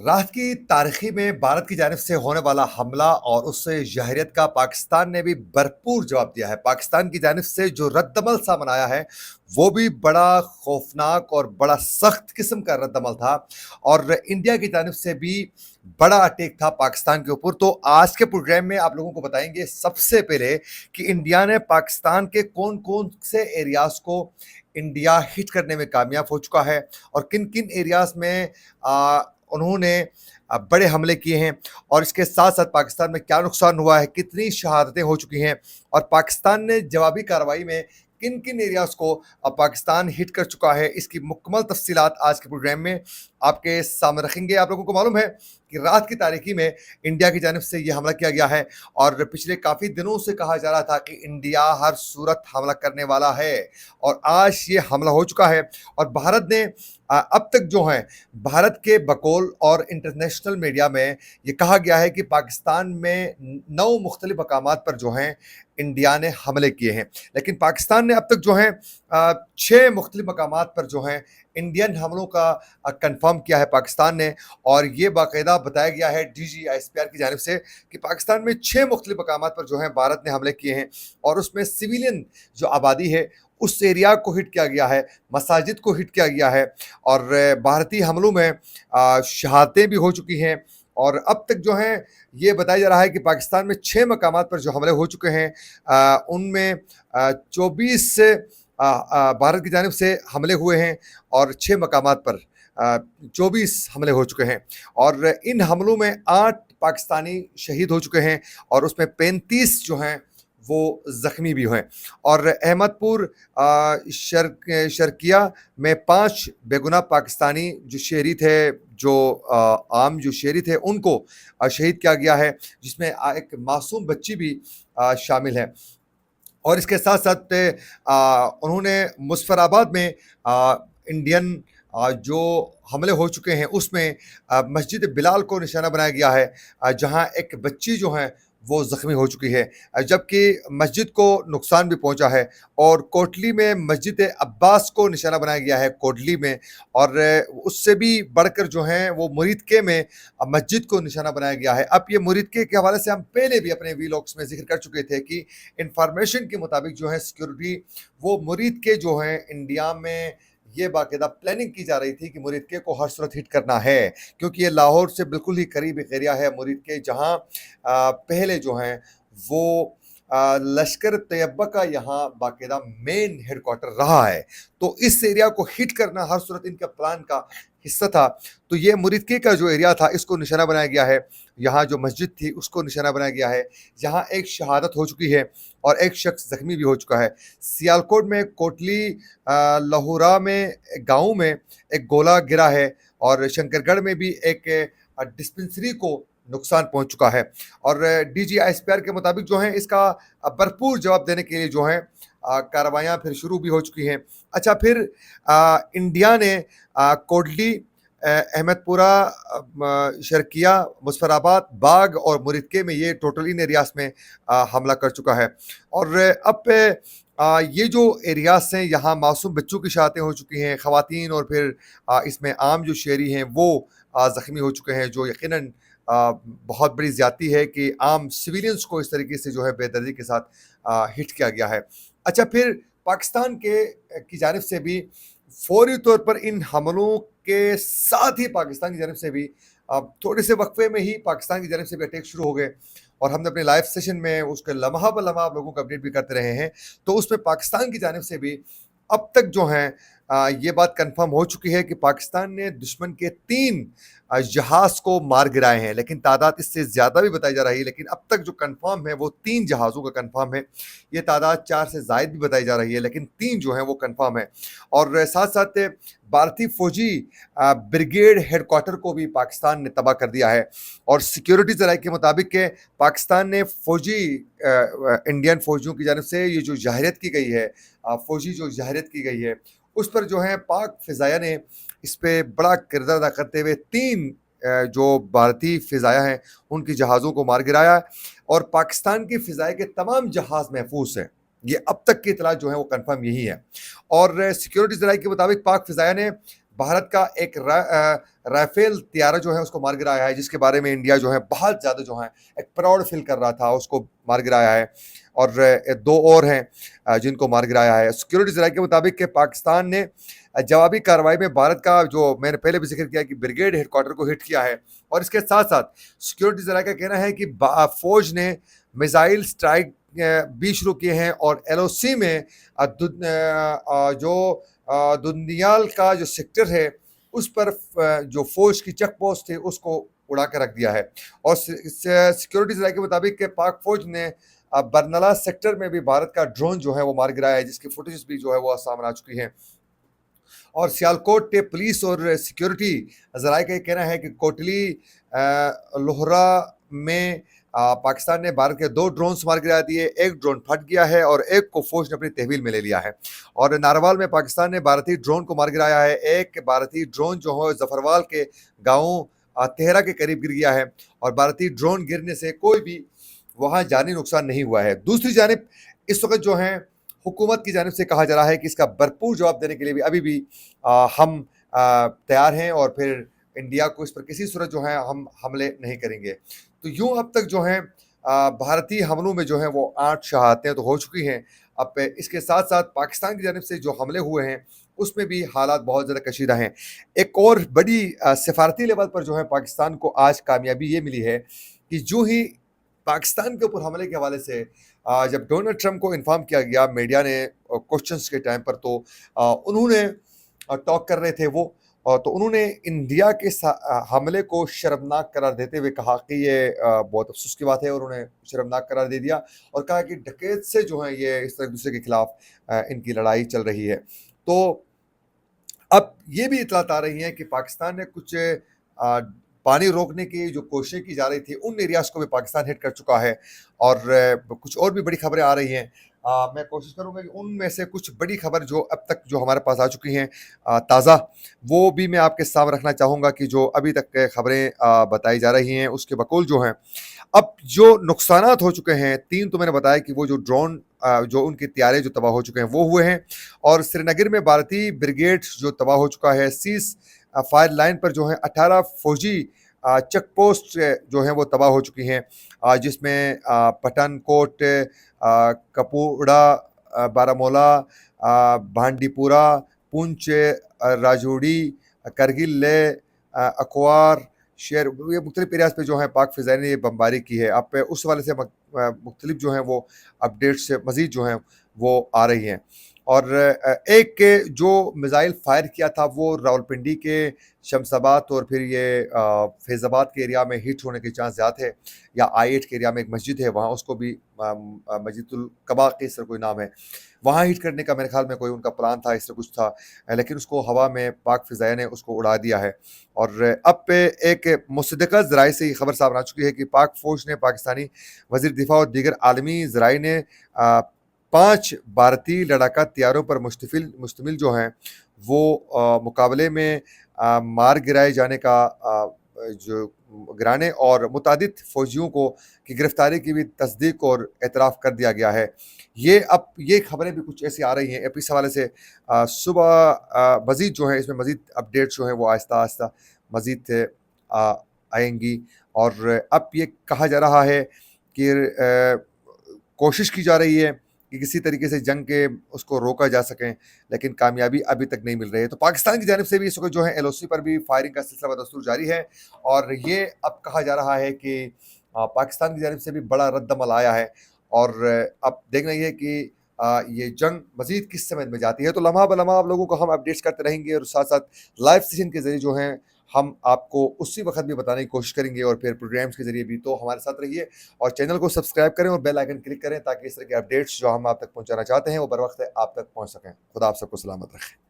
रात की तारीखी में भारत की जानिब से होने वाला हमला और उससे जहरियत का पाकिस्तान ने भी भरपूर जवाब दिया है। पाकिस्तान की जानिब से जो रद्दमल सामने आया है, वो भी बड़ा खौफनाक और बड़ा सख्त किस्म का रद्दमल था और इंडिया की जानिब से भी बड़ा अटैक था पाकिस्तान के ऊपर। तो आज के प्रोग्राम में आप लोगों को बताएंगे सबसे पहले कि इंडिया ने पाकिस्तान के कौन-कौन से एरियाज़ को इंडिया हिट करने में कामयाब हो चुका है और किन-किन एरियाज़ में अ, उन्होंने बड़े हमले किए हैं और इसके साथ-साथ पाकिस्तान में क्या नुकसान हुआ है, कितनी शहादतें हो चुकी हैं और पाकिस्तान ने जवाबी कार्रवाई में किन-किन एरियाज़ को पाकिस्तान हिट कर चुका है, इसकी मुकम्मल तफ़सीलात आज के प्रोग्राम में आपके सामने रखेंगे। आप लोगों को मालूम है कि रात की तारीकी में इंडिया की जानिब से ये हमला किया गया है और पिछले काफ़ी दिनों से कहा जा रहा था कि इंडिया हर सूरत हमला करने वाला है और आज ये हमला हो चुका है और भारत ने अब तक जो है भारत के बकौल और इंटरनेशनल मीडिया में ये कहा गया है कि पाकिस्तान में 9 मुख्तलिफ मकामात पर जो हैं इंडिया ने हमले किए हैं। लेकिन पाकिस्तान ने अब तक जो है 6 मुख्तलिफ मकामात पर जो हैं इंडियन हमलों का कंफर्म किया है पाकिस्तान ने और ये बाकायदा बताया गया है DGISPR की जानिब से कि पाकिस्तान में 6 मुख्तलिफ मकामात पर जो है भारत ने हमले किए हैं और उसमें सिविलियन जो आबादी है उस एरिया को हिट किया गया है, मसाजिद को हिट किया गया है और भारतीय हमलों में शहादतें भी हो चुकी हैं और अब तक जो हैं ये बताया जा रहा है कि पाकिस्तान में 6 मकामात पर जो हमले हो चुके हैं उनमें 24 से भारत की जानिब से हमले हुए हैं और 6 मकामात पर 24 हमले हो चुके हैं और इन हमलों में 8 पाकिस्तानी शहीद हो चुके हैं और उसमें 35 जो हैं वो ज़ख्मी भी हैं और अहमदपुर शर्किया में 5 बेगुनाह पाकिस्तानी जो शहरी थे, जो आम जो शहरी थे उनको शहीद किया गया है, जिसमें एक मासूम बच्ची भी शामिल है। और इसके साथ-साथ उन्होंने मुज़फ़्फ़राबाद में इंडियन जो हमले हो चुके हैं उसमें मस्जिद बिलाल को निशाना बनाया गया है, जहां एक बच्ची जो है वो ज़ख्मी हो चुकी है, जबकि मस्जिद को नुकसान भी पहुंचा है और कोटली में मस्जिद अब्बास को निशाना बनाया गया है कोटली में और उससे भी बढ़कर जो है वो मुरीदके में मस्जिद को निशाना बनाया गया है। अब ये मुरीदके के हवाले से हम पहले भी अपने वीलॉग्स में ज़िक्र कर चुके थे कि इंफॉर्मेशन के मुताबिक जो है सिक्योरिटी वो मुरीदके जो हैं इंडिया में ये बाकायदा प्लानिंग की जा रही थी कि मुरीदके को हर सूरत हिट करना है, क्योंकि ये लाहौर से बिल्कुल ही करीब एक एरिया है मुरीदके, जहाँ पहले जो हैं वो लश्कर तैयबा का यहाँ बाकायदा मेन हेडक्वार्टर रहा है। तो इस एरिया को हिट करना हर सूरत इनका प्लान का हिस्सा था। तो ये मुरीदके का जो एरिया था इसको निशाना बनाया गया है, यहाँ जो मस्जिद थी उसको निशाना बनाया गया है, यहाँ एक शहादत हो चुकी है और एक शख्स ज़ख्मी भी हो चुका है। सियालकोट में कोटली लहुरा में एक गाँव में एक गोला गिरा है और शंकरगढ़ में भी एक डिस्पेंसरी को नुकसान पहुंच चुका है और DGISPR के मुताबिक जो है इसका भरपूर जवाब देने के लिए जो है कार्रवाइयाँ फिर शुरू भी हो चुकी हैं। अच्छा, फिर इंडिया ने कोटली, अहमदपुरा, शर्किया, मुज़फ़्फ़राबाद, बाग और मुरीदके में ये टोटल इन एरियाज़ में हमला कर चुका है और अब ये जो एरियाज़ हैं यहाँ मासूम बच्चों की शहादतें हो चुकी हैं, ख़वातीन और फिर इसमें आम जो शहरी हैं वो ज़ख्मी हो चुके हैं, जो यकीनन बहुत बड़ी ज़्यादती है कि आम सिविलियंस को इस तरीके से जो है बेदर्दी के साथ हिट किया गया है। अच्छा, फिर पाकिस्तान की जानिब से भी फौरी तौर पर इन हमलों के साथ ही पाकिस्तान की जानिब से भी थोड़े से वक्फे में ही पाकिस्तान की जानिब से भी अटैक शुरू हो गए और हमने अपने लाइव सेशन में उसके लम्हा ब लम्हा आप लोगों को अपडेट भी करते रहे हैं। तो उसमें पाकिस्तान की जानिब से भी अब तक जो हैं ये बात कंफर्म हो चुकी है कि पाकिस्तान ने दुश्मन के 3 जहाज़ को मार गिराए हैं, लेकिन तादाद इससे ज़्यादा भी बताई जा रही है, लेकिन अब तक जो कंफर्म है वो 3 जहाज़ों का कंफर्म है। ये तादाद 4 से ज़ायद भी बताई जा रही है, लेकिन 3 जो हैं वो कंफर्म है और साथ-साथ भारतीय फ़ौजी ब्रिगेड हेडक्वार्टर को भी पाकिस्तान ने तबाह कर दिया है और सिक्योरिटी ज़राए के मुताबिक के पाकिस्तान ने इंडियन फ़ौजियों की जानिब से ये जो ज़ाहिरत की गई है, फ़ौजी जो ज़ाहिरत की गई है उस पर जो है पाक फ़िज़ाया ने इस पे बड़ा किरदार अदा करते हुए 3 जो भारतीय फ़िज़ाया हैं उनकी जहाज़ों को मार गिराया और पाकिस्तान की फ़िज़ाए के तमाम जहाज़ महफूज़ हैं। ये अब तक की इत्तला जो है वो कंफर्म यही है और सिक्योरिटी ज़राए के मुताबिक पाक फ़िज़ाया ने بھارت کا ایک رافیل طیارہ جو ہے اس کو مار گرایا ہے، جس کے بارے میں انڈیا جو ہے بہت زیادہ جو ہے ایک پراؤڈ فیل کر رہا تھا، اس کو مار گرایا ہے۔ اور دو اور ہیں جن کو مار گرایا ہے۔ سیکورٹی ذرائع کے مطابق کہ پاکستان نے جوابی کارروائی میں بھارت کا، جو میں نے پہلے بھی ذکر کیا، کہ بریگیڈ ہیڈ کوارٹر کو ہٹ کیا ہے، اور اس کے ساتھ ساتھ سیکورٹی ذرائع کا کہنا ہے کہ فوج نے میزائل سٹرائک بھی شروع کیے ہیں، اور ایل او سی میں جو دندیال کا جو سیکٹر ہے اس پر جو فوج کی چیک پوسٹ تھی اس کو اڑا کر رکھ دیا ہے۔ اور سیکورٹی ذرائع کے مطابق کہ پاک فوج نے برنلا سیکٹر میں بھی بھارت کا ڈرون جو ہے وہ مار گرایا ہے، جس کی فوٹیجز بھی جو ہے وہ سامنے آ چکی ہیں۔ اور سیالکوٹ پولیس اور سیکورٹی ذرائع کا یہ کہنا ہے کہ کوٹلی لوہرا میں پاکستان نے بھارت کے 2 ڈرونز مار گرا دیے، ایک ڈرون پھٹ گیا ہے اور ایک کو فوج نے اپنی تحویل میں لے لیا ہے۔ اور ناروال میں پاکستان نے بھارتی ڈرون کو مار گرایا ہے، ایک بھارتی ڈرون جو ہے ظفروال کے گاؤں تہرا کے قریب گر گیا ہے، اور بھارتی ڈرون گرنے سے کوئی بھی وہاں جانی نقصان نہیں ہوا ہے۔ دوسری جانب اس وقت جو ہیں حکومت کی جانب سے کہا جا رہا ہے کہ اس کا بھرپور جواب دینے کے لیے بھی ابھی بھی ہم تیار ہیں، اور پھر انڈیا کو اس پر کسی صورت جو ہے ہم حملے نہیں کریں گے۔ تو یوں اب تک جو ہیں بھارتی حملوں میں جو ہیں وہ 8 شہادتیں تو ہو چکی ہیں۔ اب اس کے ساتھ ساتھ پاکستان کی جانب سے جو حملے ہوئے ہیں اس میں بھی حالات بہت زیادہ کشیدہ ہیں۔ ایک اور بڑی سفارتی لیول پر جو ہے پاکستان کو آج کامیابی یہ ملی ہے کہ جو ہی پاکستان کے اوپر حملے کے حوالے سے جب ڈونلڈ ٹرمپ کو انفارم کیا گیا میڈیا نے کوشچنس کے ٹائم پر، تو انہوں نے ٹاک کر رہے تھے وہ، تو انہوں نے انڈیا کے حملے کو شرمناک قرار دیتے ہوئے کہا کہ یہ بہت افسوس کی بات ہے، اور انہوں نے شرمناک قرار دے دیا اور کہا کہ ڈکیت سے جو ہے یہ اس طرح ایک دوسرے کے خلاف ان کی لڑائی چل رہی ہے۔ تو اب یہ بھی اطلاعات آ رہی ہیں کہ پاکستان نے کچھ پانی روکنے کی جو کوششیں کی جا رہی تھی ان ایریاز کو بھی پاکستان ہٹ کر چکا ہے، اور کچھ اور بھی بڑی خبریں آ رہی ہیں۔ میں کوشش کروں گا کہ ان میں سے کچھ بڑی خبر جو اب تک جو ہمارے پاس آ چکی ہیں تازہ، وہ بھی میں آپ کے سامنے رکھنا چاہوں گا کہ جو ابھی تک خبریں بتائی جا رہی ہیں اس کے بقول جو ہیں اب جو نقصانات ہو چکے ہیں 3 تو میں نے بتایا کہ وہ جو ڈرون جو ان کے طیارے جو تباہ ہو چکے ہیں وہ ہوئے ہیں، اور سری نگر میں بھارتی بریگیڈ جو تباہ ہو چکا ہے، سیز فائر لائن پر جو ہیں 18 فوجی چیک پوسٹ جو ہیں وہ تباہ ہو چکی ہیں، جس میں پٹھان کوٹ، کپوڑا، بارامولہ، بھانڈی پورہ، پونچھ، راجوڑی، کرگل، لے، اکوار شہر، یہ مختلف ایریاز پہ جو ہیں پاک فضائیہ نے یہ بمباری کی ہے۔ اب اس والے سے مختلف جو ہیں وہ اپڈیٹس مزید جو ہیں وہ آ رہی ہیں۔ اور ایک جو میزائل فائر کیا تھا وہ راولپنڈی کے شمس آباد اور پھر یہ فیض آباد کے ایریا میں ہٹ ہونے کے چانس زیادہ ہے، یا I-8 کے ایریا میں ایک مسجد ہے وہاں، اس کو بھی مسجد القبا کے اس طرح کوئی نام ہے، وہاں ہٹ کرنے کا میرے خیال میں کوئی ان کا پلان تھا، اس طرح کچھ تھا، لیکن اس کو ہوا میں پاک فضائیہ نے اس کو اڑا دیا ہے۔ اور اب پہ ایک مصدقہ ذرائع سے یہ خبر سامنے آ چکی ہے کہ پاک فوج نے پاکستانی وزیر دفاع اور دیگر عالمی ذرائع نے 5 بھارتی لڑاکا طیاروں پر مشتمل جو ہیں وہ مقابلے میں مار گرائے جانے کا جو گرانے اور متعدد فوجیوں کو کی گرفتاری کی بھی تصدیق اور اعتراف کر دیا گیا ہے۔ اب یہ خبریں بھی کچھ ایسی آ رہی ہیں، اس حوالے سے صبح مزید جو ہے اس میں مزید اپڈیٹ جو ہیں وہ آہستہ آہستہ مزید آئیں گی۔ اور اب یہ کہا جا رہا ہے کہ کوشش کی جا رہی ہے کہ کسی طریقے سے جنگ کے اس کو روکا جا سکیں، لیکن کامیابی ابھی تک نہیں مل رہی ہے۔ تو پاکستان کی جانب سے بھی اس وقت جو ہے LOC پر بھی فائرنگ کا سلسلہ بدستور جاری ہے، اور یہ اب کہا جا رہا ہے کہ پاکستان کی جانب سے بھی بڑا رد عمل آیا ہے، اور اب دیکھنا یہ ہے کہ یہ جنگ مزید کس سمت میں جاتی ہے۔ تو لمحہ بلمحہ آپ لوگوں کو ہم اپڈیٹس کرتے رہیں گے، اور ساتھ ساتھ لائیو سیشن کے ذریعے جو ہیں ہم آپ کو اسی وقت بھی بتانے کی کوشش کریں گے، اور پھر پروگرامز کے ذریعے بھی۔ تو ہمارے ساتھ رہیے اور چینل کو سبسکرائب کریں اور بیل آئیکن کلک کریں تاکہ اس طرح کے اپڈیٹس جو ہم آپ تک پہنچانا چاہتے ہیں وہ بر وقت آپ تک پہنچ سکیں۔ خدا آپ سب کو سلامت رکھے۔